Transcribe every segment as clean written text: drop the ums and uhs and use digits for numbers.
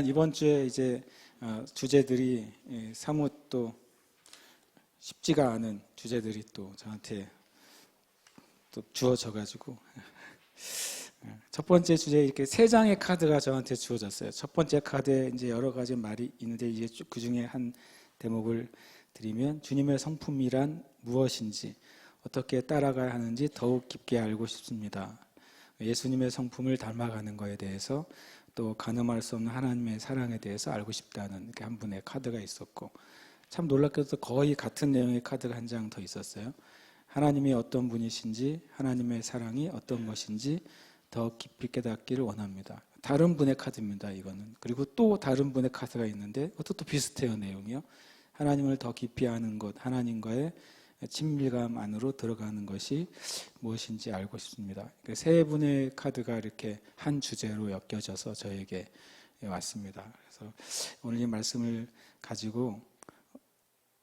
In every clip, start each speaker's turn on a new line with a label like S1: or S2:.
S1: 이번 주에 이제 주제들이 사뭇 또 쉽지가 않은 주제들이 또 저한테 또 주어져가지고 첫 번째 주제 이렇게 세 장의 카드가 저한테 주어졌어요. 첫 번째 카드에 이제 여러 가지 말이 있는데 이제 그 중에 한 대목을 드리면 주님의 성품이란 무엇인지 어떻게 따라가야 하는지 더욱 깊게 알고 싶습니다. 예수님의 성품을 닮아가는 것에 대해서 또 가늠할 수 없는 하나님의 사랑에 대해서 알고 싶다는 이렇게 한 분의 카드가 있었고, 참 놀랍게도 거의 같은 내용의 카드가 한 장 더 있었어요. 하나님이 어떤 분이신지, 하나님의 사랑이 어떤 것인지 더 깊이 깨닫기를 원합니다. 다른 분의 카드입니다, 이거는. 그리고 또 다른 분의 카드가 있는데 그것도 또 비슷해요, 내용이요. 하나님을 더 깊이 아는 것, 하나님과의 친밀감 안으로 들어가는 것이 무엇인지 알고 싶습니다. 세 분의 카드가 이렇게 한 주제로 엮여져서 저에게 왔습니다. 그래서 오늘 이 말씀을 가지고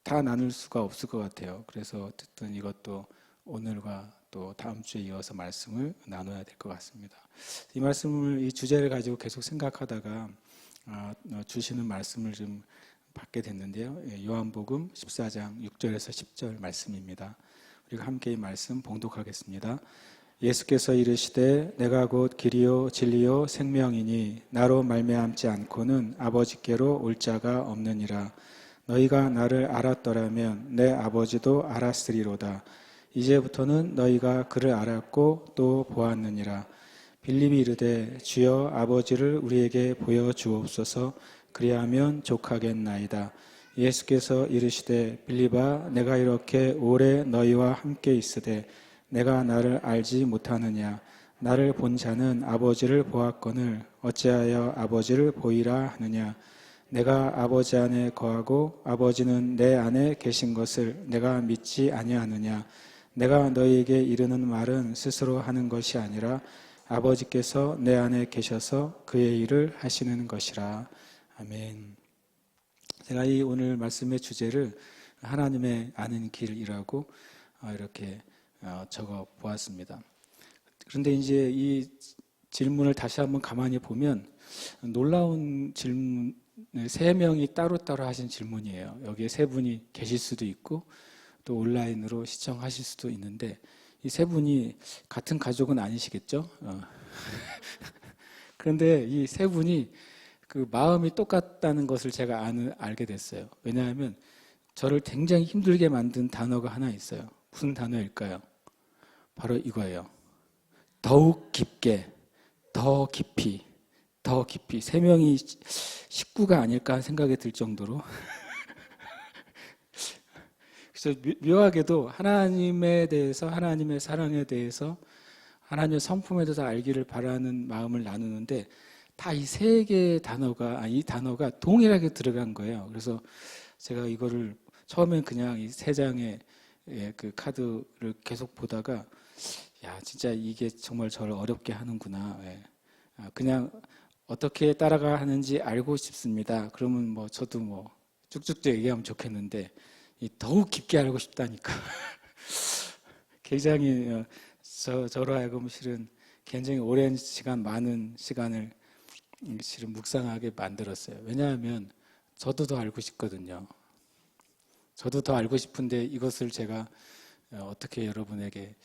S1: 다 나눌 수가 없을 것 같아요. 그래서 어쨌든 이것도 오늘과 또 다음 주에 이어서 말씀을 나눠야 될 것 같습니다. 이 말씀을, 이 주제를 가지고 계속 생각하다가 주시는 말씀을 좀 받게 됐는데요. 요한복음 14장 6절에서 10절 말씀입니다. 우리가 함께 이 말씀 봉독하겠습니다. 예수께서 이르시되 내가 곧 길이요 진리요 생명이니 나로 말미암지 않고는 아버지께로 올 자가 없느니라. 너희가 나를 알았더라면 내 아버지도 알았으리로다. 이제부터는 너희가 그를 알았고 또 보았느니라. 빌립이 이르되 주여 아버지를 우리에게 보여주옵소서. 그리하면 족하겠나이다. 예수께서 이르시되 빌립아 내가 이렇게 오래 너희와 함께 있으되 내가 나를 알지 못하느냐. 나를 본 자는 아버지를 보았거늘 어찌하여 아버지를 보이라 하느냐. 내가 아버지 안에 거하고 아버지는 내 안에 계신 것을 내가 믿지 아니하느냐. 내가 너희에게 이르는 말은 스스로 하는 것이 아니라 아버지께서 내 안에 계셔서 그의 일을 하시는 것이라. 아멘. 제가 이 오늘 말씀의 주제를 하나님의 아는 길이라고 이렇게 적어 보았습니다. 그런데 이제 이 질문을 다시 한번 가만히 보면 놀라운 질문, 세 명이 따로따로 하신 질문이에요. 여기에 세 분이 계실 수도 있고 또 온라인으로 시청하실 수도 있는데 이 세 분이 같은 가족은 아니시겠죠? 그런데 이 세 분이 그 마음이 똑같다는 것을 제가 알게 됐어요. 왜냐하면 저를 굉장히 힘들게 만든 단어가 하나 있어요. 무슨 단어일까요? 바로 이거예요. 더욱 깊게, 더 깊이, 더 깊이. 세 명이 식구가 아닐까 생각이 들 정도로. 그래서 묘하게도 하나님에 대해서, 하나님의 사랑에 대해서, 하나님의 성품에 대해서 알기를 바라는 마음을 나누는데 다 이 세 개의 단어가, 이 단어가 동일하게 들어간 거예요. 그래서 제가 이거를 처음엔 그냥 이 세 장의 그 카드를 계속 보다가 야, 진짜 이게 정말 저를 어렵게 하는구나. 그냥 어떻게 따라가 하는지 알고 싶습니다. 그러면 뭐 저도 뭐 쭉쭉 얘기하면 좋겠는데 더욱 깊게 알고 싶다니까. 굉장히 저로 하여금 실은 굉장히 오랜 시간, 많은 시간을 실은 묵상하게 만들었어요. 왜냐하면 저도 더 알고 싶거든요. 저도 더 알고 싶은데 이것을 제가 어떻게 여러분에게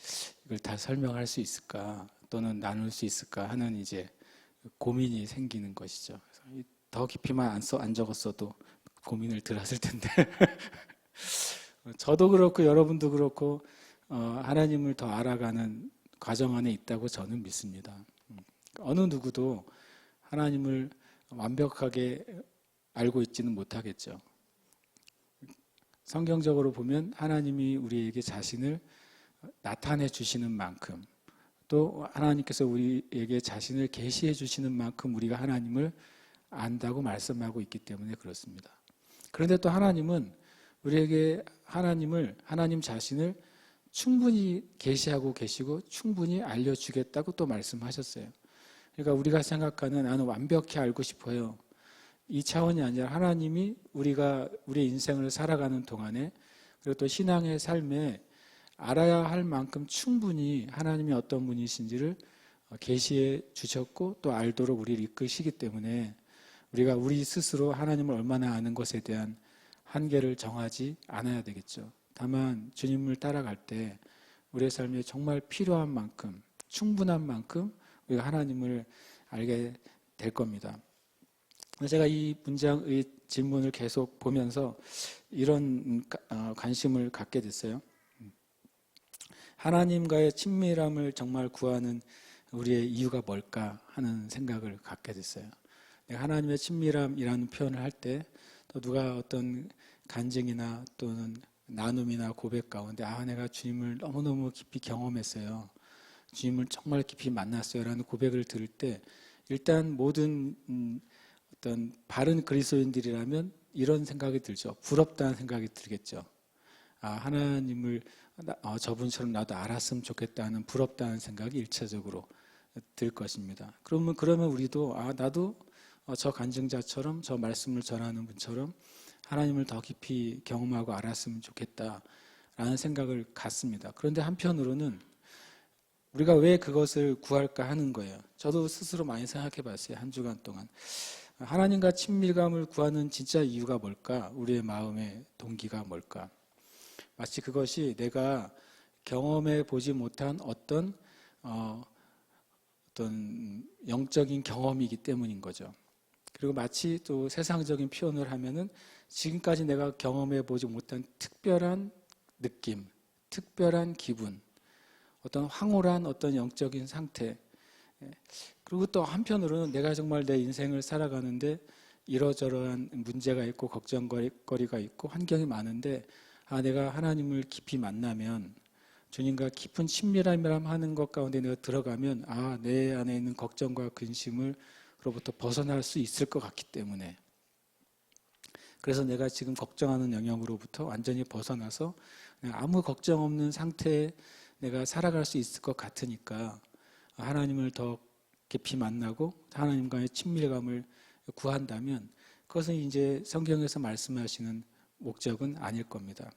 S1: 이걸 다 설명할 수 있을까 또는 나눌 수 있을까 하는 이제 고민이 생기는 것이죠. 더 깊이만 안 적었어도 고민을 덜 했을 텐데 저도 그렇고 여러분도 그렇고 하나님을 더 알아가는 과정 안에 있다고 저는 믿습니다. 어느 누구도 하나님을 완벽하게 알고 있지는 못하겠죠. 성경적으로 보면 하나님이 우리에게 자신을 나타내 주시는 만큼 또 하나님께서 우리에게 자신을 계시해 주시는 만큼 우리가 하나님을 안다고 말씀하고 있기 때문에 그렇습니다. 그런데 또 하나님은 우리에게 하나님 자신을 충분히 계시하고 계시고 충분히 알려주겠다고 또 말씀하셨어요. 그러니까 우리가 생각하는 나는 완벽히 알고 싶어요. 이 차원이 아니라 하나님이 우리가 우리의 인생을 살아가는 동안에 그리고 또 신앙의 삶에 알아야 할 만큼 충분히 하나님이 어떤 분이신지를 계시해 주셨고 또 알도록 우리를 이끄시기 때문에 우리가 우리 스스로 하나님을 얼마나 아는 것에 대한 한계를 정하지 않아야 되겠죠. 다만 주님을 따라갈 때 우리의 삶에 정말 필요한 만큼, 충분한 만큼 우리가 하나님을 알게 될 겁니다. 제가 이 문장의 질문을 계속 보면서 이런 관심을 갖게 됐어요. 하나님과의 친밀함을 정말 구하는 우리의 이유가 뭘까 하는 생각을 갖게 됐어요. 하나님의 친밀함이라는 표현을 할 때 또 누가 어떤 간증이나 또는 나눔이나 고백 가운데 내가 주님을 너무너무 깊이 경험했어요. 주님을 정말 깊이 만났어요. 라는 고백을 들을 때 일단 모든 어떤 바른 그리스도인들이라면 이런 생각이 들죠. 부럽다는 생각이 들겠죠. 하나님을 저분처럼 나도 알았으면 좋겠다는 부럽다는 생각이 일차적으로 들 것입니다. 그러면 우리도 나도 저 간증자처럼 저 말씀을 전하는 분처럼 하나님을 더 깊이 경험하고 알았으면 좋겠다라는 생각을 갖습니다. 그런데 한편으로는 우리가 왜 그것을 구할까 하는 거예요. 저도 스스로 많이 생각해 봤어요. 한 주간 동안. 하나님과 친밀감을 구하는 진짜 이유가 뭘까? 우리의 마음의 동기가 뭘까? 마치 그것이 내가 경험해 보지 못한 어떤 영적인 경험이기 때문인 거죠. 그리고 마치 또 세상적인 표현을 하면은 지금까지 내가 경험해 보지 못한 특별한 느낌, 특별한 기분, 어떤 황홀한 어떤 영적인 상태. 그리고 또 한편으로는 내가 정말 내 인생을 살아가는데 이러저러한 문제가 있고 걱정거리가 있고 환경이 많은데 내가 하나님을 깊이 만나면 주님과 깊은 친밀함이라 하는 것 가운데 내가 들어가면 내 안에 있는 걱정과 근심으로부터 벗어날 수 있을 것 같기 때문에 그래서 내가 지금 걱정하는 영역으로부터 완전히 벗어나서 아무 걱정 없는 상태에 내가 살아갈 수 있을 것 같으니까 하나님을 더 깊이 만나고 하나님과의 친밀감을 구한다면 그것은 이제 성경에서 말씀하시는 목적은 아닐 겁니다.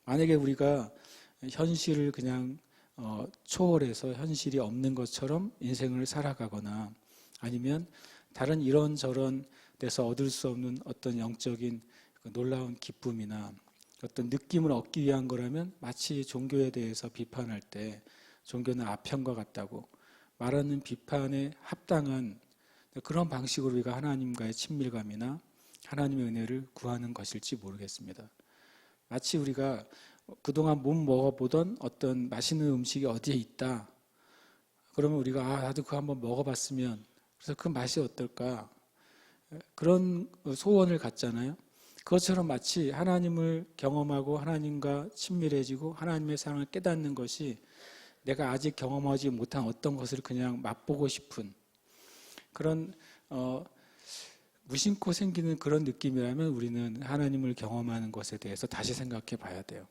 S1: 만약에 우리가 현실을 그냥 초월해서 현실이 없는 것처럼 인생을 살아가거나 아니면 다른 이런저런 데서 얻을 수 없는 어떤 영적인 놀라운 기쁨이나 어떤 느낌을 얻기 위한 거라면 마치 종교에 대해서 비판할 때 종교는 아편과 같다고 말하는 비판에 합당한 그런 방식으로 우리가 하나님과의 친밀감이나 하나님의 은혜를 구하는 것일지 모르겠습니다. 마치 우리가 그동안 못 먹어보던 어떤 맛있는 음식이 어디에 있다. 그러면 우리가 나도 그거 한번 먹어봤으면 그래서 그 맛이 어떨까? 그런 소원을 갖잖아요. 그것처럼 마치 하나님을 경험하고 하나님과 친밀해지고 하나님의 사랑을 깨닫는 것이 내가 아직 경험하지 못한 어떤 것을 그냥 맛보고 싶은 그런 무심코 생기는 그런 느낌이라면 우리는 하나님을 경험하는 것에 대해서 다시 생각해 봐야 돼요.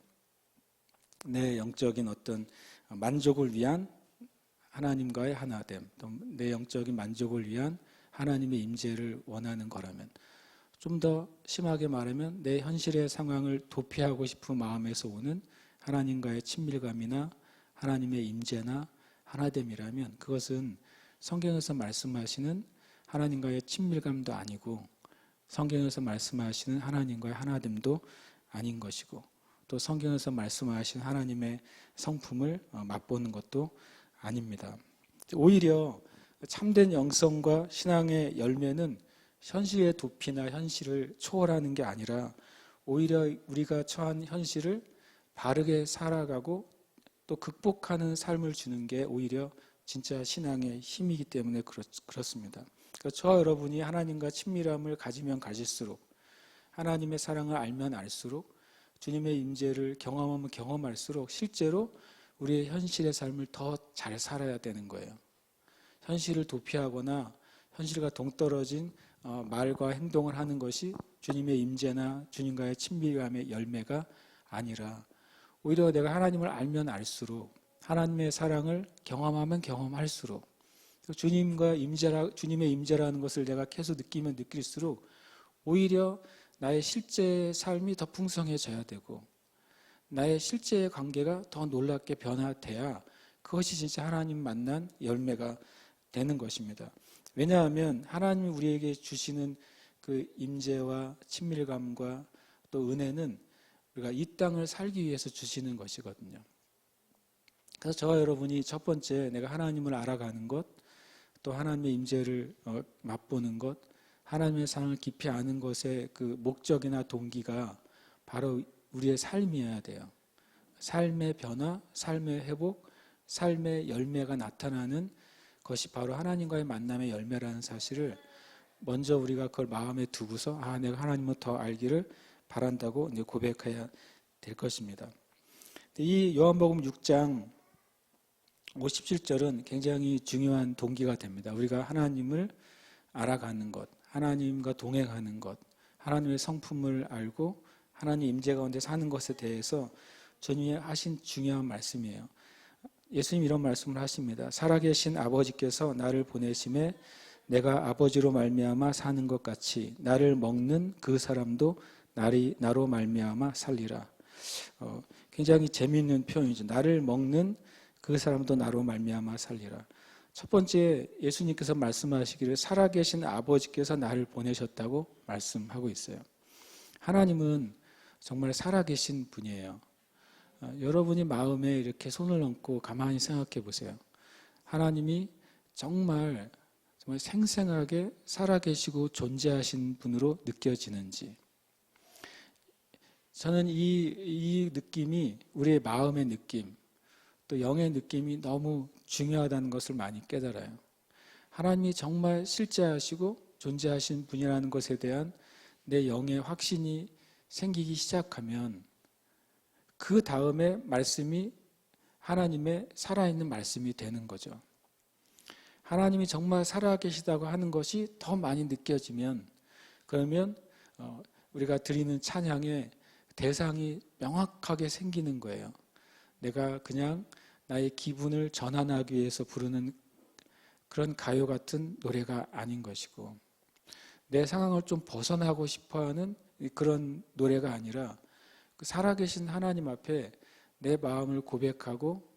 S1: 내 영적인 어떤 만족을 위한 하나님과의 하나됨, 또 내 영적인 만족을 위한 하나님의 임재를 원하는 거라면 좀 더 심하게 말하면 내 현실의 상황을 도피하고 싶은 마음에서 오는 하나님과의 친밀감이나 하나님의 임재나 하나됨이라면 그것은 성경에서 말씀하시는 하나님과의 친밀감도 아니고 성경에서 말씀하시는 하나님과의 하나됨도 아닌 것이고 또 성경에서 말씀하신 하나님의 성품을 맛보는 것도 아닙니다. 오히려 참된 영성과 신앙의 열매는 현실의 도피나 현실을 초월하는 게 아니라 오히려 우리가 처한 현실을 바르게 살아가고 또 극복하는 삶을 주는 게 오히려 진짜 신앙의 힘이기 때문에 그렇습니다. 그러니까 저와 여러분이 하나님과 친밀함을 가지면 가질수록 하나님의 사랑을 알면 알수록 주님의 임재를 경험하면 경험할수록 실제로 우리의 현실의 삶을 더 잘 살아야 되는 거예요. 현실을 도피하거나 현실과 동떨어진 말과 행동을 하는 것이 주님의 임재나 주님과의 친밀감의 열매가 아니라 오히려 내가 하나님을 알면 알수록 하나님의 사랑을 경험하면 경험할수록 주님의 임재라는 것을 내가 계속 느끼면 느낄수록 오히려 나의 실제 삶이 더 풍성해져야 되고 나의 실제의 관계가 더 놀랍게 변화돼야 그것이 진짜 하나님 만난 열매가 되는 것입니다. 왜냐하면 하나님이 우리에게 주시는 그 임재와 친밀감과 또 은혜는 우리가 이 땅을 살기 위해서 주시는 것이거든요. 그래서 저와 여러분이 첫 번째 내가 하나님을 알아가는 것, 또 하나님의 임재를 맛보는 것, 하나님의 사랑을 깊이 아는 것의 그 목적이나 동기가 바로 우리의 삶이어야 돼요. 삶의 변화, 삶의 회복, 삶의 열매가 나타나는 것이 바로 하나님과의 만남의 열매라는 사실을 먼저 우리가 그걸 마음에 두고서 내가 하나님을 더 알기를 바란다고 이제 고백해야 될 것입니다. 이 요한복음 6장 57절은 굉장히 중요한 동기가 됩니다. 우리가 하나님을 알아가는 것, 하나님과 동행하는 것, 하나님의 성품을 알고 하나님 임재 가운데 사는 것에 대해서 주님이 하신 중요한 말씀이에요. 예수님 이런 말씀을 하십니다. 살아계신 아버지께서 나를 보내심에 내가 아버지로 말미암아 사는 것 같이 나를 먹는 그 사람도 나로 말미암아 살리라. 굉장히 재미있는 표현이죠. 나를 먹는 그 사람도 나로 말미암아 살리라. 첫 번째 예수님께서 말씀하시기를 살아계신 아버지께서 나를 보내셨다고 말씀하고 있어요. 하나님은 정말 살아계신 분이에요. 여러분이 마음에 이렇게 손을 얹고 가만히 생각해 보세요. 하나님이 정말 생생하게 살아계시고 존재하신 분으로 느껴지는지. 저는 이 느낌이 우리의 마음의 느낌, 또 영의 느낌이 너무 중요하다는 것을 많이 깨달아요. 하나님이 정말 실제하시고 존재하신 분이라는 것에 대한 내 영의 확신이 생기기 시작하면 그 다음에 말씀이 하나님의 살아있는 말씀이 되는 거죠. 하나님이 정말 살아계시다고 하는 것이 더 많이 느껴지면 그러면 우리가 드리는 찬양의 대상이 명확하게 생기는 거예요. 내가 그냥 나의 기분을 전환하기 위해서 부르는 그런 가요 같은 노래가 아닌 것이고 내 상황을 좀 벗어나고 싶어하는 그런 노래가 아니라 그 살아계신 하나님 앞에 내 마음을 고백하고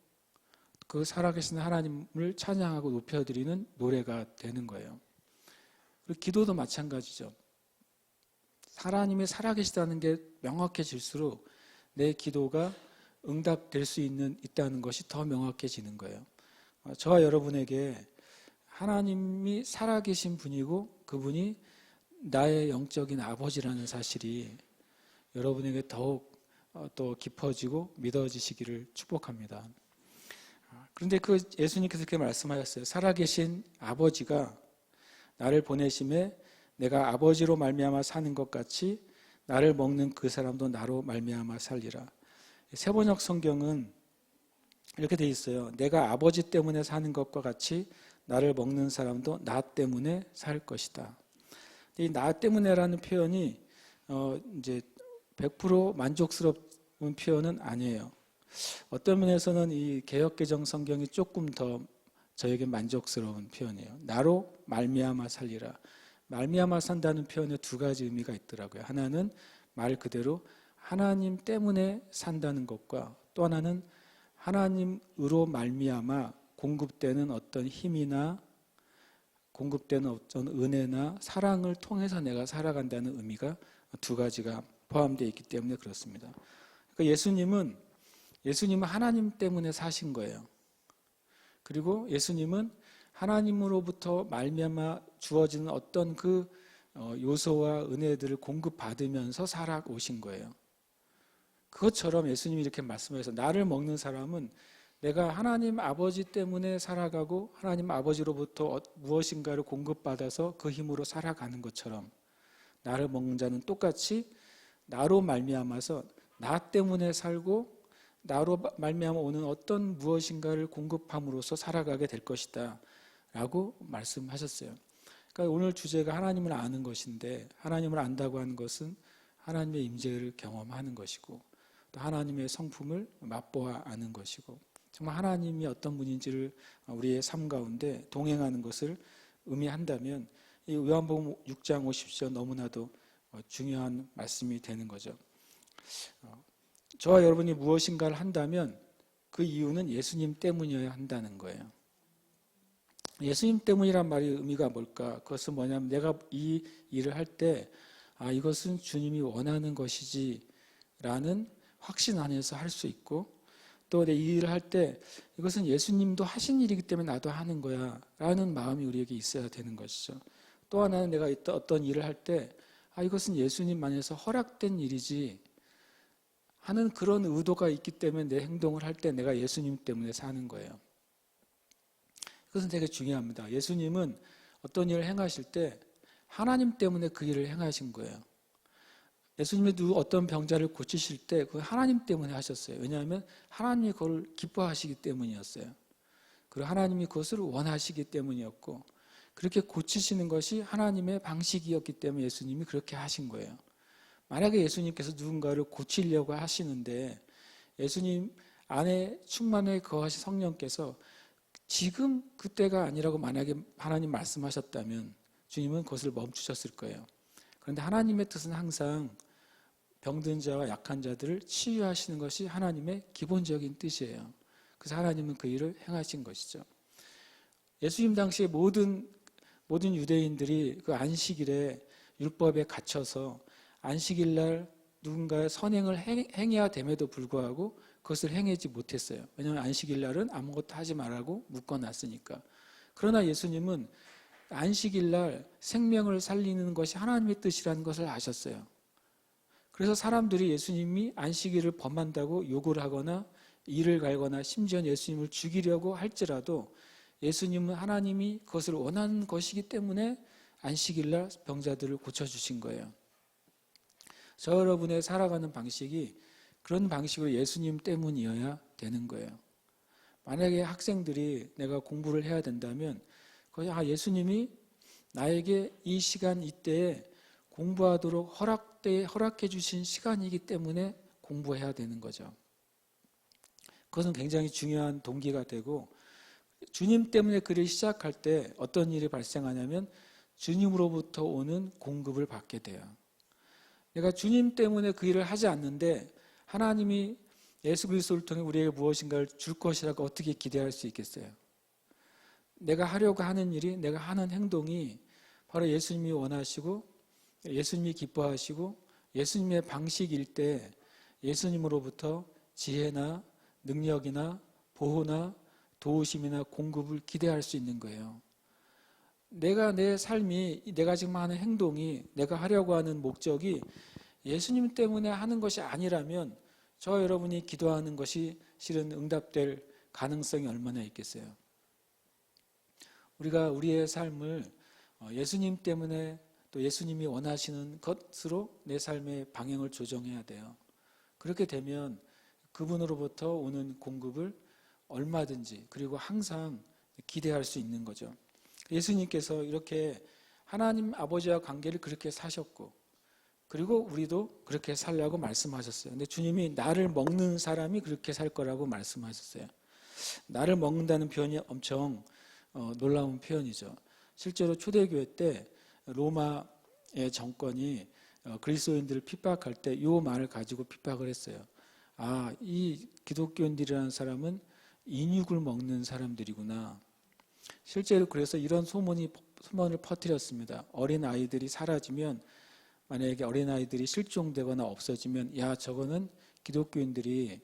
S1: 그 살아계신 하나님을 찬양하고 높여드리는 노래가 되는 거예요. 그리고 기도도 마찬가지죠. 하나님이 살아계시다는 게 명확해질수록 내 기도가 응답될 수 있다는 것이 더 명확해지는 거예요. 저와 여러분에게 하나님이 살아계신 분이고 그분이 나의 영적인 아버지라는 사실이 여러분에게 더욱 또 깊어지고 믿어지시기를 축복합니다. 그런데 그 예수님께서 그렇게 말씀하셨어요. 살아계신 아버지가 나를 보내심에 내가 아버지로 말미암아 사는 것 같이 나를 먹는 그 사람도 나로 말미암아 살리라. 세번역 성경은 이렇게 돼 있어요. 내가 아버지 때문에 사는 것과 같이 나를 먹는 사람도 나 때문에 살 것이다. 이 나 때문에라는 표현이 이제 100% 만족스러운 표현은 아니에요. 어떤 면에서는 이 개역개정 성경이 조금 더 저에게 만족스러운 표현이에요. 나로 말미암아 살리라. 말미암아 산다는 표현에 두 가지 의미가 있더라고요. 하나는 말 그대로 하나님 때문에 산다는 것과 또 하나는 하나님으로 말미암아 공급되는 어떤 힘이나 공급되는 어떤 은혜나 사랑을 통해서 내가 살아간다는 의미가 두 가지가 포함되어 있기 때문에 그렇습니다. 그러니까 예수님은 하나님 때문에 사신 거예요. 그리고 예수님은 하나님으로부터 말미암아 주어지는 어떤 그 요소와 은혜들을 공급받으면서 살아오신 거예요. 그것처럼 예수님이 이렇게 말씀하셔서 나를 먹는 사람은 내가 하나님 아버지 때문에 살아가고 하나님 아버지로부터 무엇인가를 공급받아서 그 힘으로 살아가는 것처럼 나를 먹는 자는 똑같이 나로 말미암아서 나 때문에 살고 나로 말미암아 오는 어떤 무엇인가를 공급함으로써 살아가게 될 것이다 라고 말씀하셨어요. 그러니까 오늘 주제가 하나님을 아는 것인데 하나님을 안다고 하는 것은 하나님의 임재를 경험하는 것이고 또 하나님의 성품을 맛보아 아는 것이고 정말 하나님이 어떤 분인지를 우리의 삶 가운데 동행하는 것을 의미한다면 이 요한복음 6장 50절 너무나도 중요한 말씀이 되는 거죠. 저와 여러분이 무엇인가를 한다면 그 이유는 예수님 때문이어야 한다는 거예요. 예수님 때문이란 말이 의미가 뭘까? 그것은 뭐냐면 내가 이 일을 할 때 이것은 주님이 원하는 것이지 라는 확신 안에서 할 수 있고, 또 내 이 일을 할 때 이것은 예수님도 하신 일이기 때문에 나도 하는 거야 라는 마음이 우리에게 있어야 되는 것이죠. 또 하나는 내가 어떤 일을 할 때 이것은 예수님 안에서 허락된 일이지 하는 그런 의도가 있기 때문에 내 행동을 할 때 내가 예수님 때문에 사는 거예요. 그것은 되게 중요합니다. 예수님은 어떤 일을 행하실 때 하나님 때문에 그 일을 행하신 거예요. 예수님이 어떤 병자를 고치실 때 그 하나님 때문에 하셨어요. 왜냐하면 하나님이 그걸 기뻐하시기 때문이었어요. 그리고 하나님이 그것을 원하시기 때문이었고, 그렇게 고치시는 것이 하나님의 방식이었기 때문에 예수님이 그렇게 하신 거예요. 만약에 예수님께서 누군가를 고치려고 하시는데 예수님 안에 충만하게 거하신 성령께서 지금 그때가 아니라고 만약에 하나님 말씀하셨다면 주님은 그것을 멈추셨을 거예요. 그런데 하나님의 뜻은 항상 병든 자와 약한 자들을 치유하시는 것이 하나님의 기본적인 뜻이에요. 그래서 하나님은 그 일을 행하신 것이죠. 예수님 당시에 모든 유대인들이 그 안식일에 율법에 갇혀서 안식일 날 누군가의 선행을 행해야 됨에도 불구하고 그것을 행하지 못했어요. 왜냐하면 안식일 날은 아무것도 하지 말라고 묶어놨으니까. 그러나 예수님은 안식일 날 생명을 살리는 것이 하나님의 뜻이라는 것을 아셨어요. 그래서 사람들이 예수님이 안식일을 범한다고 욕을 하거나 이를 갈거나 심지어 예수님을 죽이려고 할지라도 예수님은 하나님이 그것을 원하는 것이기 때문에 안식일 날 병자들을 고쳐주신 거예요. 저 여러분의 살아가는 방식이 그런 방식으로 예수님 때문이어야 되는 거예요. 만약에 학생들이 내가 공부를 해야 된다면 예수님이 나에게 이 시간 이때에 공부하도록 허락해 주신 시간이기 때문에 공부해야 되는 거죠. 그것은 굉장히 중요한 동기가 되고, 주님 때문에 글을 시작할 때 어떤 일이 발생하냐면 주님으로부터 오는 공급을 받게 돼요. 내가 주님 때문에 그 일을 하지 않는데 하나님이 예수 그리스도를 통해 우리에게 무엇인가를 줄 것이라고 어떻게 기대할 수 있겠어요? 내가 하려고 하는 일이, 내가 하는 행동이 바로 예수님이 원하시고 예수님이 기뻐하시고 예수님의 방식일 때 예수님으로부터 지혜나 능력이나 보호나 도우심이나 공급을 기대할 수 있는 거예요. 내 삶이, 내가 지금 하는 행동이, 내가 하려고 하는 목적이 예수님 때문에 하는 것이 아니라면 저와 여러분이 기도하는 것이 실은 응답될 가능성이 얼마나 있겠어요. 우리가 우리의 삶을 예수님 때문에 또 예수님이 원하시는 것으로 내 삶의 방향을 조정해야 돼요. 그렇게 되면 그분으로부터 오는 공급을 얼마든지 그리고 항상 기대할 수 있는 거죠. 예수님께서 이렇게 하나님 아버지와 관계를 그렇게 사셨고, 그리고 우리도 그렇게 살라고 말씀하셨어요. 근데 주님이 나를 먹는 사람이 그렇게 살 거라고 말씀하셨어요. 나를 먹는다는 표현이 엄청 놀라운 표현이죠. 실제로 초대교회 때 로마의 정권이 그리스도인들을 핍박할 때 이 말을 가지고 핍박을 했어요. 이 기독교인들이라는 사람은 인육을 먹는 사람들이구나. 실제로 그래서 이런 소문을 퍼뜨렸습니다. 어린 아이들이 사라지면, 만약에 어린 아이들이 실종되거나 없어지면 저거는 기독교인들이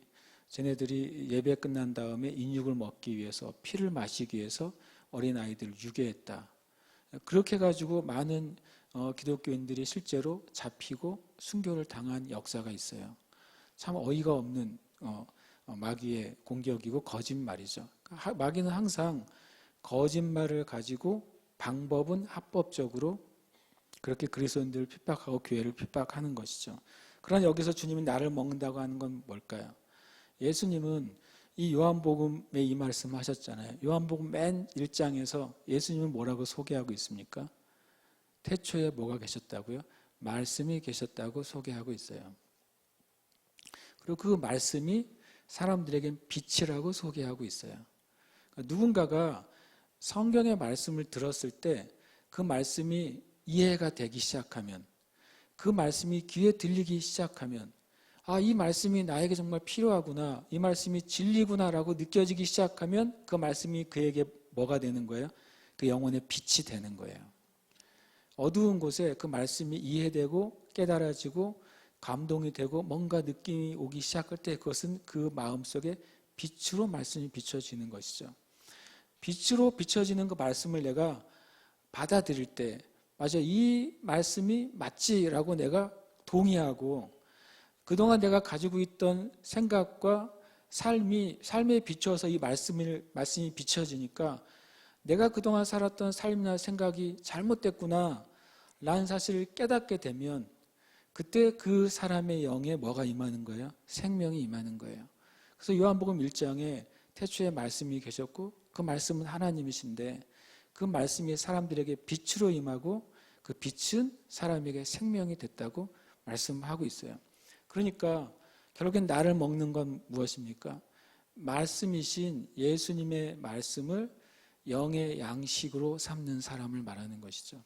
S1: 쟤네들이 예배 끝난 다음에 인육을 먹기 위해서, 피를 마시기 위해서 어린 아이들을 유괴했다. 그렇게 해가지고 많은 기독교인들이 실제로 잡히고 순교를 당한 역사가 있어요. 참 어이가 없는 마귀의 공격이고 거짓말이죠. 마귀는 항상 거짓말을 가지고 방법은 합법적으로 그렇게 그리스도인들을 핍박하고 교회를 핍박하는 것이죠. 그러나 여기서 주님이 나를 먹는다고 하는 건 뭘까요? 예수님은 이 요한복음에 이 말씀 하셨잖아요. 요한복음 맨 1장에서 예수님은 뭐라고 소개하고 있습니까? 태초에 뭐가 계셨다고요? 말씀이 계셨다고 소개하고 있어요. 그리고 그 말씀이 사람들에겐 빛이라고 소개하고 있어요. 그러니까 누군가가 성경의 말씀을 들었을 때 그 말씀이 이해가 되기 시작하면, 그 말씀이 귀에 들리기 시작하면, 이 말씀이 나에게 정말 필요하구나, 이 말씀이 진리구나라고 느껴지기 시작하면 그 말씀이 그에게 뭐가 되는 거예요? 그 영혼의 빛이 되는 거예요. 어두운 곳에 그 말씀이 이해되고 깨달아지고 감동이 되고 뭔가 느낌이 오기 시작할 때 그것은 그 마음속에 빛으로 말씀이 비춰지는 것이죠. 빛으로 비춰지는 그 말씀을 내가 받아들일 때 맞아, 이 말씀이 맞지라고 내가 동의하고 그동안 내가 가지고 있던 생각과 삶에 비춰서 이 말씀이 비춰지니까 내가 그동안 살았던 삶이나 생각이 잘못됐구나 라는 사실을 깨닫게 되면 그때 그 사람의 영에 뭐가 임하는 거예요? 생명이 임하는 거예요. 그래서 요한복음 1장에 태초에 말씀이 계셨고 그 말씀은 하나님이신데 그 말씀이 사람들에게 빛으로 임하고 그 빛은 사람에게 생명이 됐다고 말씀하고 있어요. 그러니까 결국엔 나를 먹는 건 무엇입니까? 말씀이신 예수님의 말씀을 영의 양식으로 삼는 사람을 말하는 것이죠.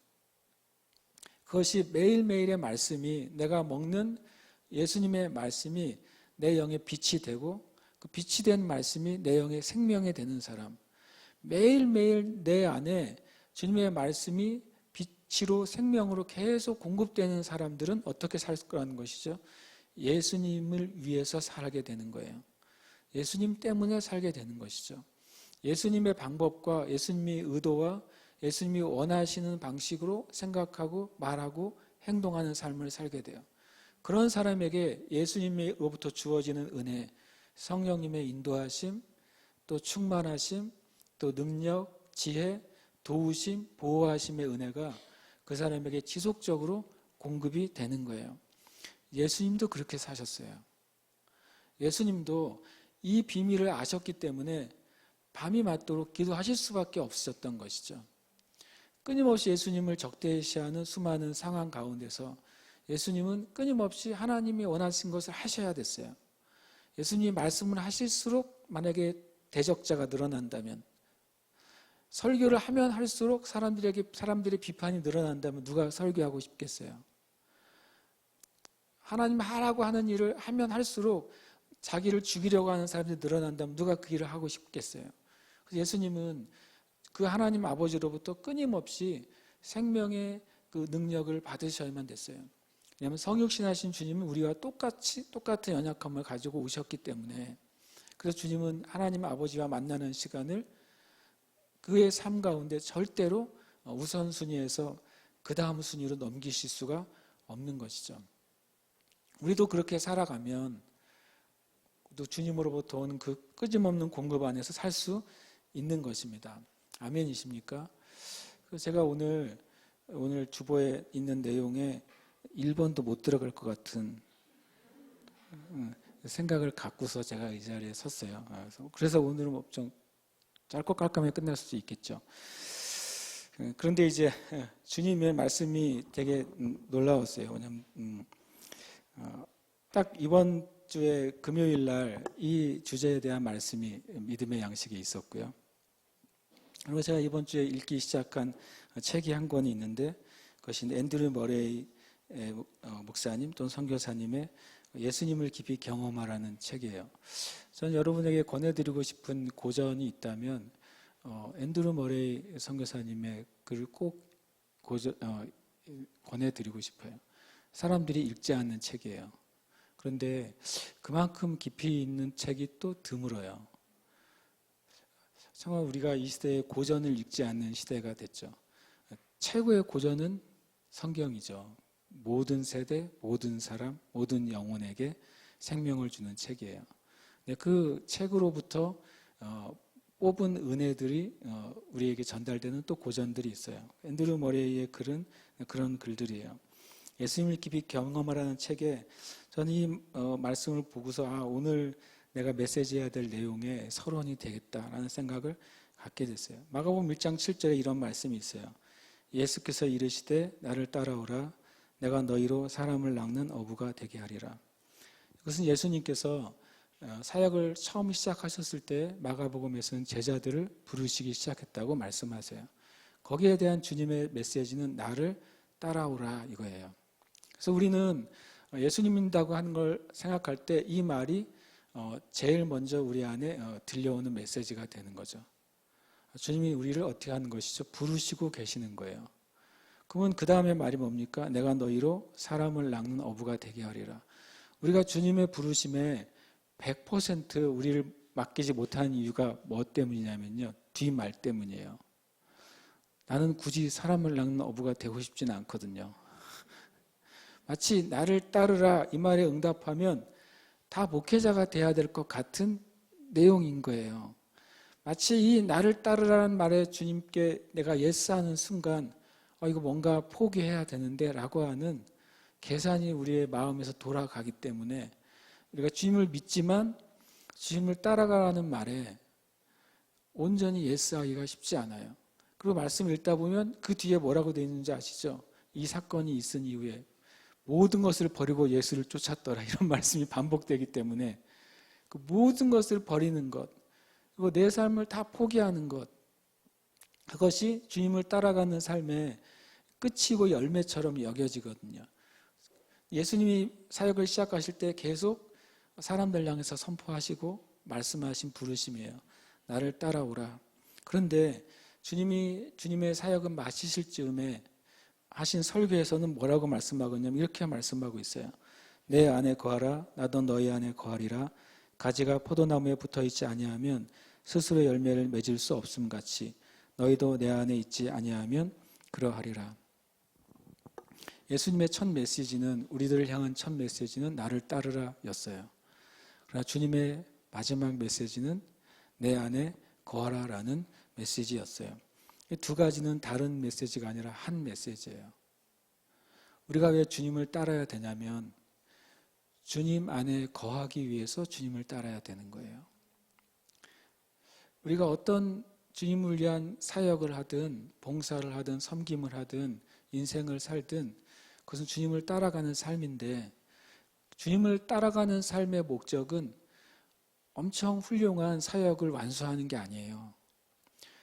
S1: 그것이 매일매일의 말씀이 내가 먹는 예수님의 말씀이 내 영의 빛이 되고 그 빛이 된 말씀이 내 영의 생명이 되는 사람, 매일매일 내 안에 주님의 말씀이 빛으로 생명으로 계속 공급되는 사람들은 어떻게 살 거라는 것이죠? 예수님을 위해서 살게 되는 거예요. 예수님 때문에 살게 되는 것이죠. 예수님의 방법과 예수님의 의도와 예수님이 원하시는 방식으로 생각하고 말하고 행동하는 삶을 살게 돼요. 그런 사람에게 예수님으로부터 주어지는 은혜, 성령님의 인도하심, 또 충만하심, 또 능력, 지혜, 도우심, 보호하심의 은혜가 그 사람에게 지속적으로 공급이 되는 거예요. 예수님도 그렇게 사셨어요. 예수님도 이 비밀을 아셨기 때문에 밤이 맞도록 기도하실 수밖에 없으셨던 것이죠. 끊임없이 예수님을 적대시하는 수많은 상황 가운데서 예수님은 끊임없이 하나님이 원하신 것을 하셔야 됐어요. 예수님이 말씀을 하실수록 만약에 대적자가 늘어난다면, 설교를 하면 할수록 사람들의 비판이 늘어난다면 누가 설교하고 싶겠어요? 하나님 하라고 하는 일을 하면 할수록 자기를 죽이려고 하는 사람들이 늘어난다면 누가 그 일을 하고 싶겠어요? 그래서 예수님은 그 하나님 아버지로부터 끊임없이 생명의 그 능력을 받으셔야만 됐어요. 왜냐하면 성육신하신 주님은 우리와 똑같은 연약함을 가지고 오셨기 때문에, 그래서 주님은 하나님 아버지와 만나는 시간을 그의 삶 가운데 절대로 우선순위에서 그 다음 순위로 넘기실 수가 없는 것이죠. 우리도 그렇게 살아가면 또 주님으로부터 오는 그 끊임없는 공급 안에서 살 수 있는 것입니다. 아멘이십니까? 제가 오늘 주보에 있는 내용에 1번도 못 들어갈 것 같은 생각을 갖고서 제가 이 자리에 섰어요. 그래서 오늘은 좀 짧고 깔끔하게 끝날 수도 있겠죠. 그런데 이제 주님의 말씀이 되게 놀라웠어요. 왜냐면 딱 이번 주에 금요일 날 이 주제에 대한 말씀이 믿음의 양식에 있었고요. 그리고 제가 이번 주에 읽기 시작한 책이 한 권이 있는데 그것이 앤드류 머레이 목사님 또는 선교사님의 예수님을 깊이 경험하라는 책이에요. 저는 여러분에게 권해드리고 싶은 고전이 있다면 앤드류 머레이 선교사님의 글을 꼭 권해드리고 싶어요. 사람들이 읽지 않는 책이에요. 그런데 그만큼 깊이 있는 책이 또 드물어요. 정말 우리가 이 시대에 고전을 읽지 않는 시대가 됐죠. 최고의 고전은 성경이죠. 모든 세대, 모든 사람, 모든 영혼에게 생명을 주는 책이에요. 그 책으로부터 뽑은 은혜들이 우리에게 전달되는 또 고전들이 있어요. 앤드류 머레이의 글은 그런 글들이에요. 예수님을 깊이 경험하라는 책에 저는 이 말씀을 보고서 오늘 내가 메시지해야 될 내용에 서론이 되겠다라는 생각을 갖게 됐어요. 마가복음 1장 7절에 이런 말씀이 있어요. 예수께서 이르시되 나를 따라오라 내가 너희로 사람을 낚는 어부가 되게 하리라. 이것은 예수님께서 사역을 처음 시작하셨을 때 마가복음에서는 제자들을 부르시기 시작했다고 말씀하세요. 거기에 대한 주님의 메시지는 나를 따라오라 이거예요. 그래서 우리는 예수님 믿는다고 하는 걸 생각할 때 이 말이 제일 먼저 우리 안에 들려오는 메시지가 되는 거죠. 주님이 우리를 어떻게 하는 것이죠? 부르시고 계시는 거예요. 그러면 그 다음에 말이 뭡니까? 내가 너희로 사람을 낚는 어부가 되게 하리라. 우리가 주님의 부르심에 100% 우리를 맡기지 못하는 이유가 뭐 때문이냐면요. 뒷말 때문이에요. 나는 굳이 사람을 낚는 어부가 되고 싶지는 않거든요. 마치 나를 따르라 이 말에 응답하면 다 목회자가 돼야 될 것 같은 내용인 거예요. 마치 이 나를 따르라는 말에 주님께 내가 예스하는 순간 이거 뭔가 포기해야 되는데 라고 하는 계산이 우리의 마음에서 돌아가기 때문에 우리가 주님을 믿지만 주님을 따라가라는 말에 온전히 예스하기가 쉽지 않아요. 그리고 말씀 읽다 보면 그 뒤에 뭐라고 되어 있는지 아시죠? 이 사건이 있은 이후에 모든 것을 버리고 예수를 쫓았더라 이런 말씀이 반복되기 때문에 그 모든 것을 버리는 것 그리고 내 삶을 다 포기하는 것 그것이 주님을 따라가는 삶의 끝이고 열매처럼 여겨지거든요. 예수님이 사역을 시작하실 때 계속 사람들 향해서 선포하시고 말씀하신 부르심이에요. 나를 따라오라. 그런데 주님의 사역은 마치실 즈음에 하신 설교에서는 뭐라고 말씀하거냐면 이렇게 말씀하고 있어요. 내 안에 거하라 나도 너희 안에 거하리라. 가지가 포도나무에 붙어있지 아니하면 스스로 열매를 맺을 수 없음 같이 너희도 내 안에 있지 아니하면 그러하리라. 예수님의 첫 메시지는 우리들을 향한 첫 메시지는 나를 따르라 였어요. 그러나 주님의 마지막 메시지는 내 안에 거하라 라는 메시지였어요. 이 두 가지는 다른 메시지가 아니라 한 메시지예요. 우리가 왜 주님을 따라야 되냐면 주님 안에 거하기 위해서 주님을 따라야 되는 거예요. 우리가 어떤 주님을 위한 사역을 하든 봉사를 하든 섬김을 하든 인생을 살든 그것은 주님을 따라가는 삶인데 주님을 따라가는 삶의 목적은 엄청 훌륭한 사역을 완수하는 게 아니에요.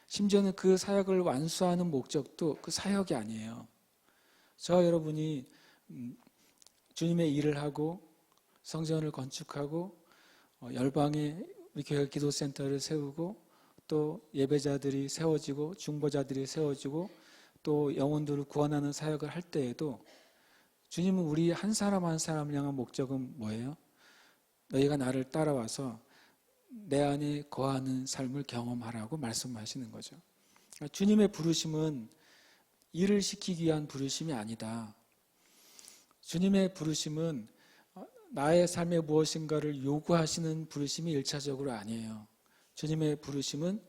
S1: 심지어는 그 사역을 완수하는 목적도 그 사역이 아니에요. 저와 여러분이 주님의 일을 하고 성전을 건축하고 열방에 우리 교회 기도센터를 세우고 또 예배자들이 세워지고 중보자들이 세워지고 또 영혼들을 구원하는 사역을 할 때에도 주님은 우리 한 사람 한 사람을 향한 목적은 뭐예요? 너희가 나를 따라와서 내 안에 거하는 삶을 경험하라고 말씀하시는 거죠. 주님의 부르심은 일을 시키기 위한 부르심이 아니다. 주님의 부르심은 나의 삶에 무엇인가를 요구하시는 부르심이 1차적으로 아니에요. 주님의 부르심은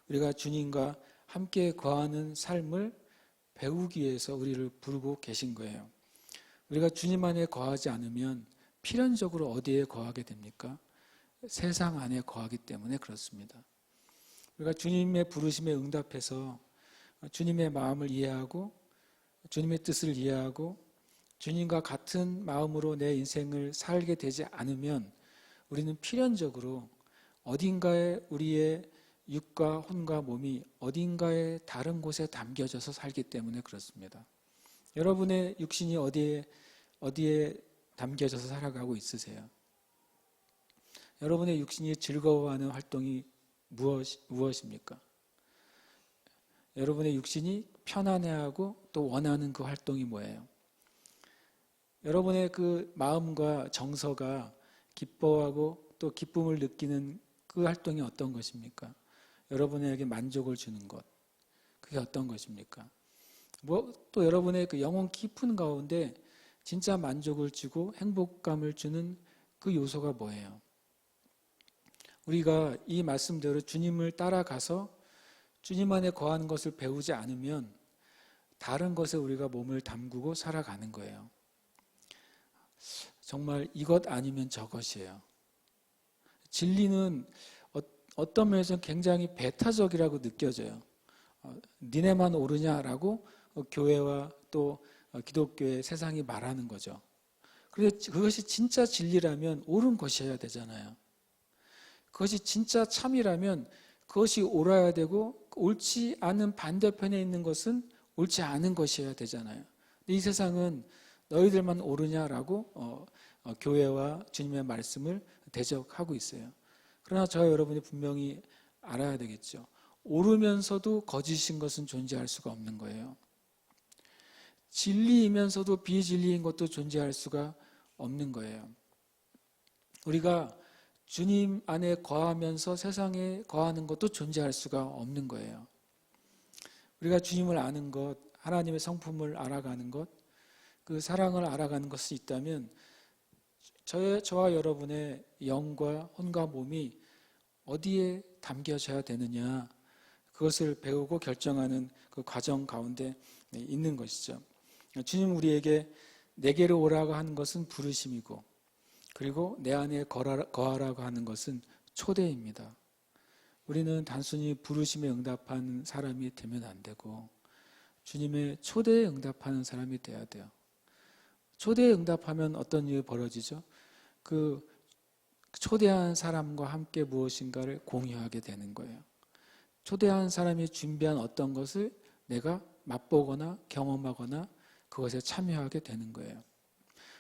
S1: 우리가 주님과 함께 거하는 삶을 배우기 위해서 우리를 부르고 계신 거예요. 우리가 주님 안에 거하지 않으면 필연적으로 어디에 거하게 됩니까? 세상 안에 거하기 때문에 그렇습니다. 우리가 주님의 부르심에 응답해서 주님의 마음을 이해하고 주님의 뜻을 이해하고 주님과 같은 마음으로 내 인생을 살게 되지 않으면 우리는 필연적으로 어딘가에 우리의 육과 혼과 몸이 어딘가에 다른 곳에 담겨져서 살기 때문에 그렇습니다. 여러분의 육신이 어디에 담겨져서 살아가고 있으세요? 여러분의 육신이 즐거워하는 활동이 무엇입니까? 여러분의 육신이 편안해하고 또 원하는 그 활동이 뭐예요? 여러분의 그 마음과 정서가 기뻐하고 또 기쁨을 느끼는 그 활동이 어떤 것입니까? 여러분에게 만족을 주는 것. 그게 어떤 것입니까? 또 여러분의 그 영혼 깊은 가운데 진짜 만족을 주고 행복감을 주는 그 요소가 뭐예요? 우리가 이 말씀대로 주님을 따라가서 주님 안에 거하는 것을 배우지 않으면 다른 것에 우리가 몸을 담그고 살아가는 거예요. 정말 이것 아니면 저것이에요. 진리는 어떤 면에서 굉장히 배타적이라고 느껴져요. 니네만 옳으냐라고 교회와 또 기독교의 세상이 말하는 거죠. 그런데 그것이 진짜 진리라면 옳은 것이어야 되잖아요. 그것이 진짜 참이라면 그것이 옳아야 되고 옳지 않은 반대편에 있는 것은 옳지 않은 것이어야 되잖아요. 근데 이 세상은 너희들만 옳으냐라고 교회와 주님의 말씀을 대적하고 있어요. 그러나 저와 여러분이 분명히 알아야 되겠죠.
S2: 옳으면서도 거짓인 것은 존재할 수가 없는 거예요. 진리이면서도 비진리인 것도 존재할 수가 없는 거예요. 우리가 주님 안에 거하면서 세상에 거하는 것도 존재할 수가 없는 거예요. 우리가 주님을 아는 것, 하나님의 성품을 알아가는 것, 그 사랑을 알아가는 것이 있다면 저와 여러분의 영과 혼과 몸이 어디에 담겨져야 되느냐, 그것을 배우고 결정하는 그 과정 가운데 있는 것이죠. 주님 우리에게 내게로 오라고 하는 것은 부르심이고, 그리고 내 안에 거하라고 하는 것은 초대입니다. 우리는 단순히 부르심에 응답하는 사람이 되면 안 되고 주님의 초대에 응답하는 사람이 돼야 돼요. 초대에 응답하면 어떤 일이 벌어지죠? 그 초대한 사람과 함께 무엇인가를 공유하게 되는 거예요. 초대한 사람이 준비한 어떤 것을 내가 맛보거나 경험하거나 그것에 참여하게 되는 거예요.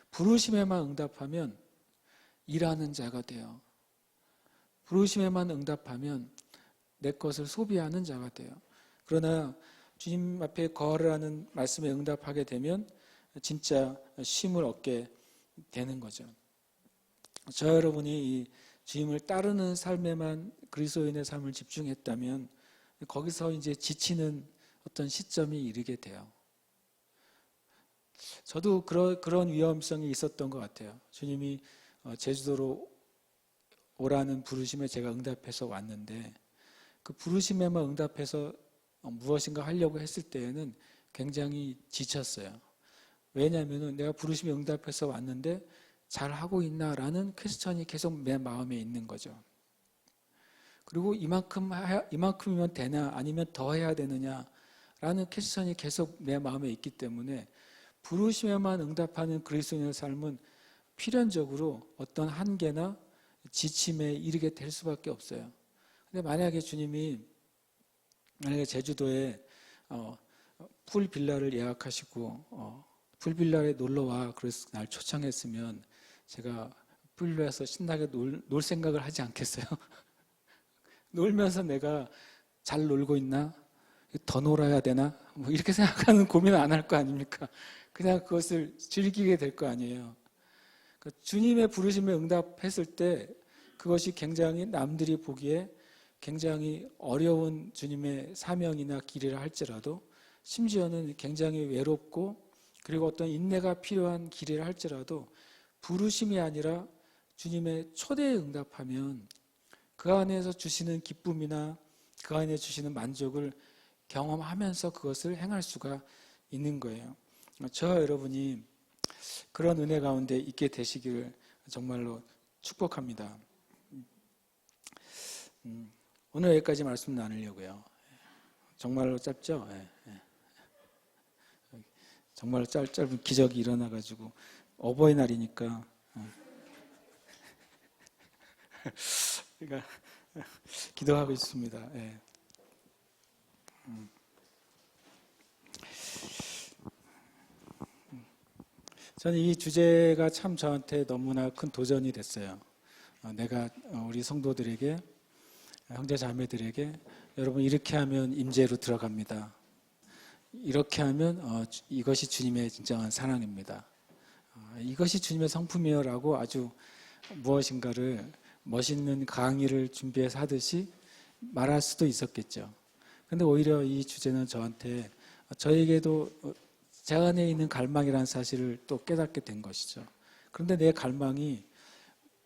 S2: 부르심에만 응답하면 일하는 자가 돼요. 부르심에만 응답하면 내 것을 소비하는 자가 돼요. 그러나 주님 앞에 거하라는 말씀에 응답하게 되면 진짜 쉼을 얻게 되는 거죠. 저 여러분이 이 주님을 따르는 삶에만 그리스도인의 삶을 집중했다면 거기서 이제 지치는 어떤 시점이 이르게 돼요. 저도 그런 위험성이 있었던 것 같아요. 주님이 제주도로 오라는 부르심에 제가 응답해서 왔는데 그 부르심에만 응답해서 무엇인가 하려고 했을 때에는 굉장히 지쳤어요. 왜냐하면 내가 부르심에 응답해서 왔는데 잘하고 있나라는 퀘스천이 계속 내 마음에 있는 거죠. 그리고 이만큼이면 되나 아니면 더 해야 되느냐라는 퀘스천이 계속 내 마음에 있기 때문에 부르심에만 응답하는 그리스도인의 삶은 필연적으로 어떤 한계나 지침에 이르게 될 수밖에 없어요. 근데 만약에 주님이 제주도에 풀빌라를 예약하시고 풀빌라에 놀러와 그래서 날 초청했으면 제가 풀빌라에서 신나게 놀 생각을 하지 않겠어요? 놀면서 내가 잘 놀고 있나? 더 놀아야 되나? 뭐 이렇게 생각하는 고민은 안 할 거 아닙니까? 그냥 그것을 즐기게 될 거 아니에요. 주님의 부르심에 응답했을 때 그것이 굉장히 남들이 보기에 굉장히 어려운 주님의 사명이나 길이라 할지라도 심지어는 굉장히 외롭고 그리고 어떤 인내가 필요한 길이라 할지라도 부르심이 아니라 주님의 초대에 응답하면 그 안에서 주시는 기쁨이나 그 안에 주시는 만족을 경험하면서 그것을 행할 수가 있는 거예요. 저와 여러분이 그런 은혜 가운데 있게 되시기를 정말로 축복합니다. 오늘 여기까지 말씀 나누려고요. 정말로 짧죠? 정말로 짧은 기적이 일어나가지고 어버이날이니까 그러니까 기도하고 있습니다. 저는 이 주제가 참 저한테 너무나 큰 도전이 됐어요. 내가 우리 성도들에게 형제 자매들에게 여러분 이렇게 하면 임재로 들어갑니다. 이렇게 하면 이것이 주님의 진정한 사랑입니다. 이것이 주님의 성품이요라고 아주 무엇인가를 멋있는 강의를 준비해서 하듯이 말할 수도 있었겠죠. 근데 오히려 이 주제는 저에게도 제 안에 있는 갈망이라는 사실을 또 깨닫게 된 것이죠. 그런데 내 갈망이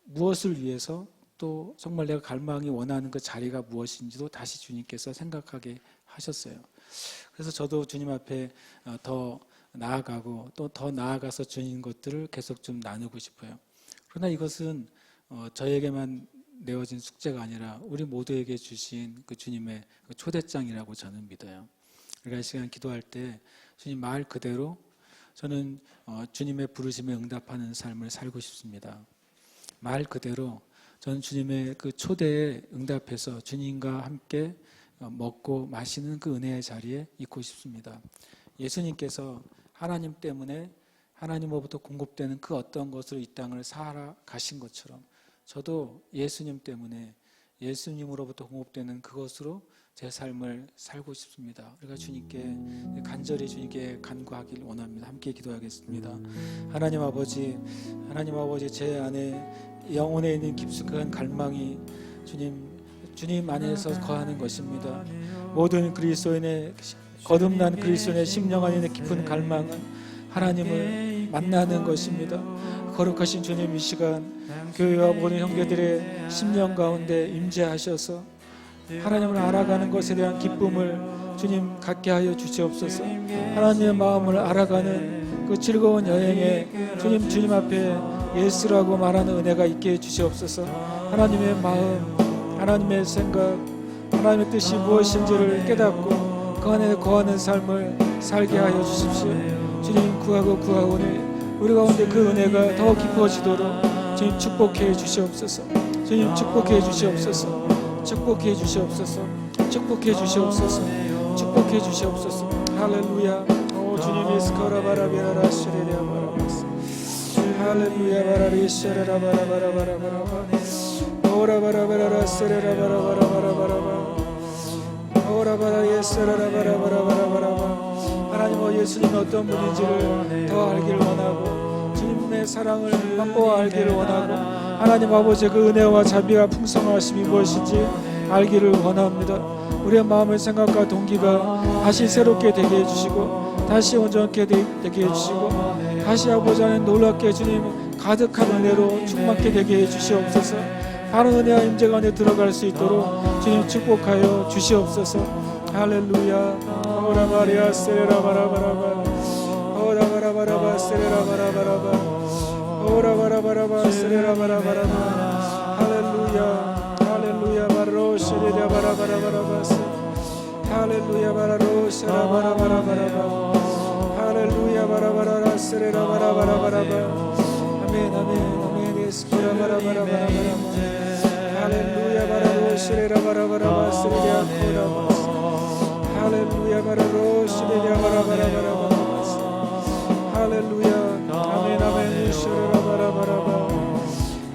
S2: 무엇을 위해서 또 정말 내가 갈망이 원하는 그 자리가 무엇인지도 다시 주님께서 생각하게 하셨어요. 그래서 저도 주님 앞에 더 나아가고 또 더 나아가서 주님 것들을 계속 좀 나누고 싶어요. 그러나 이것은 저에게만 내어진 숙제가 아니라 우리 모두에게 주신 그 주님의 초대장이라고 저는 믿어요. 우리가 이 시간 기도할 때 주님 말 그대로 저는 주님의 부르심에 응답하는 삶을 살고 싶습니다. 말 그대로 저는 주님의 그 초대에 응답해서 주님과 함께 먹고 마시는 그 은혜의 자리에 있고 싶습니다. 예수님께서 하나님 때문에 하나님으로부터 공급되는 그 어떤 것으로 이 땅을 살아가신 것처럼 저도 예수님 때문에 예수님으로부터 공급되는 그것으로 제 삶을 살고 싶습니다. 우리가 주님께 간절히 주님께 간구하길 원합니다. 함께 기도하겠습니다. 하나님 아버지 제 안에 영혼에 있는 깊숙한 갈망이 주님 안에서 거하는 것입니다. 모든 그리스도인의 거듭난 그리스도인의 심령 안에 있는 깊은 갈망은 하나님을 만나는 것입니다. 거룩하신 주님, 이 시간 교회와 모든 형제들의 심령 가운데 임재하셔서 하나님을 알아가는 것에 대한 기쁨을 주님 갖게 하여 주시옵소서. 하나님의 마음을 알아가는 그 즐거운 여행에 주님 앞에 예수라고 말하는 은혜가 있게 해 주시옵소서. 하나님의 마음, 하나님의 생각, 하나님의 뜻이 무엇인지를 깨닫고 그 안에 거하는 삶을 살게 하여 주십시오. 주님 구하오니 우리 가운데 그 은혜가 더 깊어지도록 주님 축복해 주시옵소서. 주님 축복해 주시옵소서. 축복해 주시옵소서. 축복해 주시옵소서. 축복해 주시옵소서. 할렐루야. 오 주님 예스코라바라비라라 시레리아바라바스. 할렐루야 바라리 시레라바라바라바라바라바. 오라바라바라라 시레라바라바라바라바라바. 오라바라 예스라바라바라바라바라바. 하나님 예수님이 어떤 분인지를 더 알기를 원하고 주님의 사랑을 맛보아 알기를 원하고 하나님 아버지의 그 은혜와 자비와 풍성하심이 무엇인지 알기를 원합니다. 우리의 마음의 생각과 동기가 다시 새롭게 되게 해주시고 다시 온전하게 되게 해주시고 다시 아버지 안에 놀랍게 주님 가득한 은혜로 충만케 되게 해주시옵소서. 다른 은혜와 임재 가운데 들어갈 수 있도록 주님 축복하여 주시옵소서. 할렐루야. 오라바리아 세레라바라바라바. 오라바라바라바 세레라바라바라바. 오라바라바라바 세레라바라바라바. 할렐루야. 할렐루야. 바로 세레라바라바라바라바스. 할렐루야. 바로 세라바라바라바라바. 할렐루야. 바라바라라 세레라바라바라바라바. 아멘 아멘 아멘. 예스키라바라바라바라바. 할렐루야. 바로 세레라바라바라바 세레라코라바스. 할렐루야. 바로 세레라바라바라바라바. 할렐루야. 아멘 아멘. 우셔라바라바라바.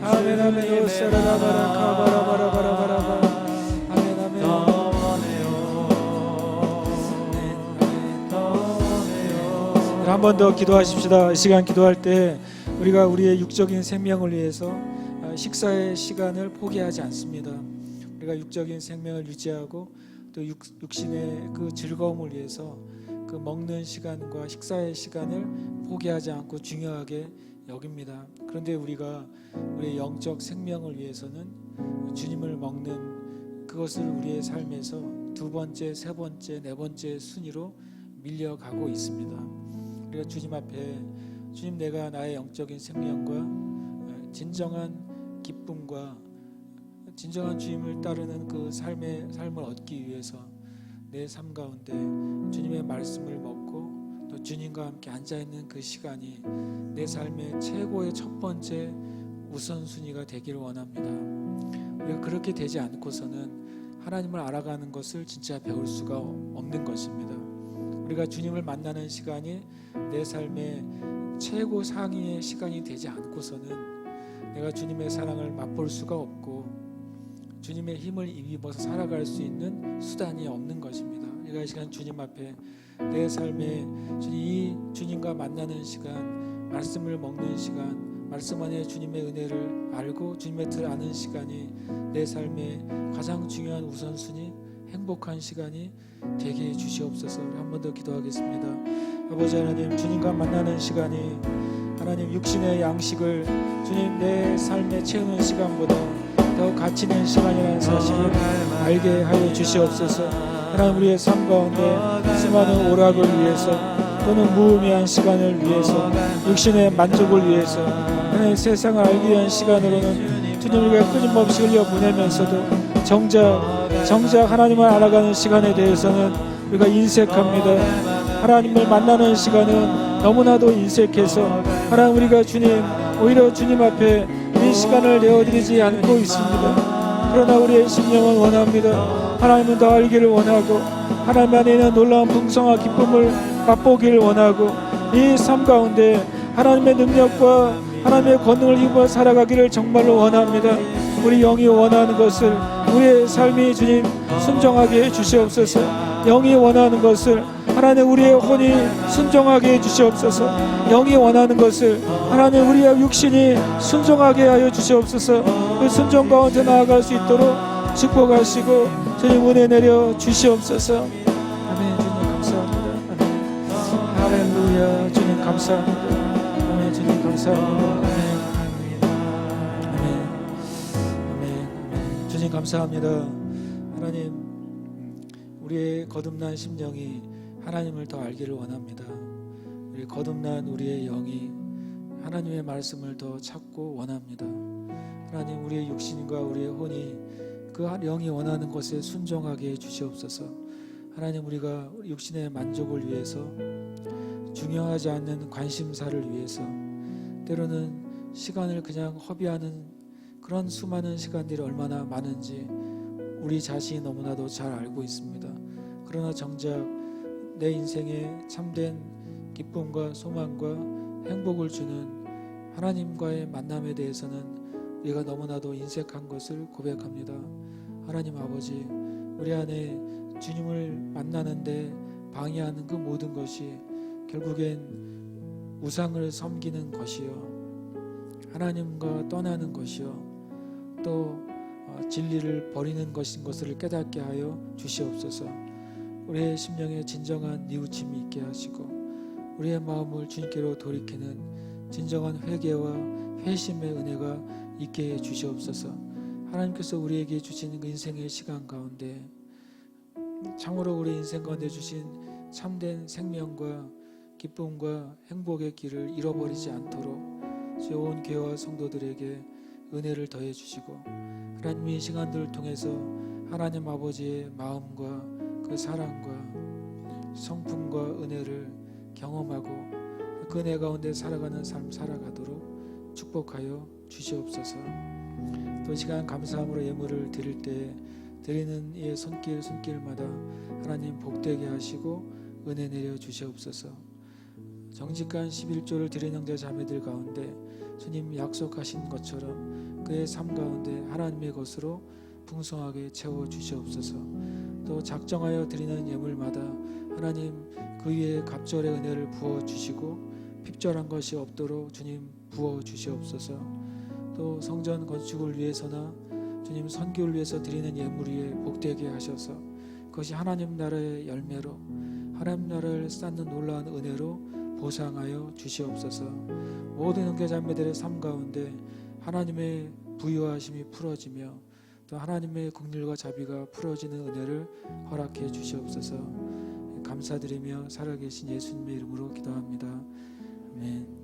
S2: 아멘 아멘. 우셔라바라카바라바라바라바. 아멘 아멘. 한 번 더 기도하십시다. 이 시간 기도할 때 우리가 우리의 육적인 생명을 위해서 식사의 시간을 포기하지 않습니다. 우리가 육적인 생명을 유지하고 또 육신의 그 즐거움을 위해서 그 먹는 시간과 식사의 시간을 포기하지 않고 중요하게 여깁니다. 그런데 우리가 우리의 영적 생명을 위해서는 주님을 먹는 그것을 우리의 삶에서 두 번째, 세 번째, 네 번째 순위로 밀려가고 있습니다. 우리가 주님 앞에 주님 내가 나의 영적인 생명과 진정한 기쁨과 진정한 주님을 따르는 그 삶을 얻기 위해서 내 삶 가운데 주님의 말씀을 먹고 또 주님과 함께 앉아있는 그 시간이 내 삶의 최고의 첫 번째 우선순위가 되기를 원합니다. 우리가 그렇게 되지 않고서는 하나님을 알아가는 것을 진짜 배울 수가 없는 것입니다. 우리가 주님을 만나는 시간이 내 삶의 최고 상위의 시간이 되지 않고서는 내가 주님의 사랑을 맛볼 수가 없고 주님의 힘을 입어서 살아갈 수 있는 수단이 없는 것입니다. 우리가 이 시간 주님 앞에 내 삶에 이 주님과 만나는 시간, 말씀을 먹는 시간, 말씀 안에 주님의 은혜를 알고 주님의 뜻을 아는 시간이 내 삶의 가장 중요한 우선순위, 행복한 시간이 되게 해 주시옵소서. 한 번 더 기도하겠습니다. 아버지 하나님, 주님과 만나는 시간이 하나님 육신의 양식을 주님 내 삶에 채우는 시간보다 더 가치 있는 시간이라는 사실을 알게 하여 주시옵소서. 하나님 우리의 삶 가운데 수많은 오락을 위해서 또는 무의미한 시간을 위해서 육신의 만족을 위해서 하나님 세상을 알기 위한 시간으로는 주님 우리가 끊임없이 흘려보내면서도 정작 하나님을 알아가는 시간에 대해서는 우리가 인색합니다. 하나님을 만나는 시간은 너무나도 인색해서 하나님 우리가 오히려 주님 앞에 이 시간을 내어드리지 않고 있습니다. 그러나 우리의 심령은 원합니다. 하나님은 더 알기를 원하고 하나님 안에 있는 놀라운 풍성한 기쁨을 맛보기를 원하고 이 삶 가운데 하나님의 능력과 하나님의 권능을 입어 살아가기를 정말로 원합니다. 우리 영이 원하는 것을 우리의 삶이 주님 순종하게 해 주시옵소서. 영이 원하는 것을 하나님 우리의 혼이 순종하게 해 주시옵소서. 영이 원하는 것을 하나님 우리의 육신이 순종하게 하여 주시옵소서. 그 순종 가운데 나아갈 수 있도록 축복하시고 주님 은혜 내려 주시옵소서. 아멘. 주님 감사합니다. 아멘. 할렐루야. 주님 감사합니다. 아멘. 주님 감사합니다. 아멘. 아멘. 주님 감사합니다. 하나님 우리의 거듭난 심령이 하나님을 더 알기를 원합니다. 우리 거듭난 우리의 영이 하나님의 말씀을 더 찾고 원합니다. 하나님 우리의 육신과 우리의 혼이 그 영이 원하는 것에 순종하게 해 주시옵소서. 하나님 우리가 육신의 만족을 위해서 중요하지 않는 관심사를 위해서 때로는 시간을 그냥 허비하는 그런 수많은 시간들이 얼마나 많은지 우리 자신이 너무나도 잘 알고 있습니다. 그러나 정작 내 인생에 참된 기쁨과 소망과 행복을 주는 하나님과의 만남에 대해서는 우리가 너무나도 인색한 것을 고백합니다. 하나님 아버지, 우리 안에 주님을 만나는데 방해하는 그 모든 것이 결국엔 우상을 섬기는 것이요, 하나님과 떠나는 것이요, 또 진리를 버리는 것인 것을 깨닫게 하여 주시옵소서. 우리의 심령에 진정한 뉘우침이 있게 하시고 우리의 마음을 주님께로 돌이키는 진정한 회개와 회심의 은혜가 있게 해 주시옵소서. 하나님께서 우리에게 주신 그 인생의 시간 가운데 참으로 우리 인생 가운데 주신 참된 생명과 기쁨과 행복의 길을 잃어버리지 않도록 주의 온 교회와 성도들에게 은혜를 더해 주시고 하나님 이 시간들을 통해서 하나님 아버지의 마음과 그 사랑과 성품과 은혜를 경험하고 그 은혜 가운데 살아가는 삶 살아가도록 축복하여 주시옵소서. 또 시간 감사함으로 예물을 드릴 때 드리는 이의 손길마다 하나님 복되게 하시고 은혜 내려 주시옵소서. 정직한 11조를 드린 형제 자매들 가운데 주님 약속하신 것처럼 그의 삶 가운데 하나님의 것으로 풍성하게 채워 주시옵소서. 또 작정하여 드리는 예물마다 하나님 그 위에 갑절의 은혜를 부어 주시고 핍절한 것이 없도록 주님 부어 주시옵소서. 또 성전 건축을 위해서나 주님 선교를 위해서 드리는 예물 위에 복되게 하셔서 그것이 하나님 나라의 열매로 하나님 나라를 쌓는 놀라운 은혜로 보상하여 주시옵소서. 모든 형제자매들의 삶 가운데 하나님의 부유하심이 풀어지며 또 하나님의 긍휼과 자비가 풀어지는 은혜를 허락해 주시옵소서. 감사드리며 살아계신 예수님의 이름으로 기도합니다. 아멘.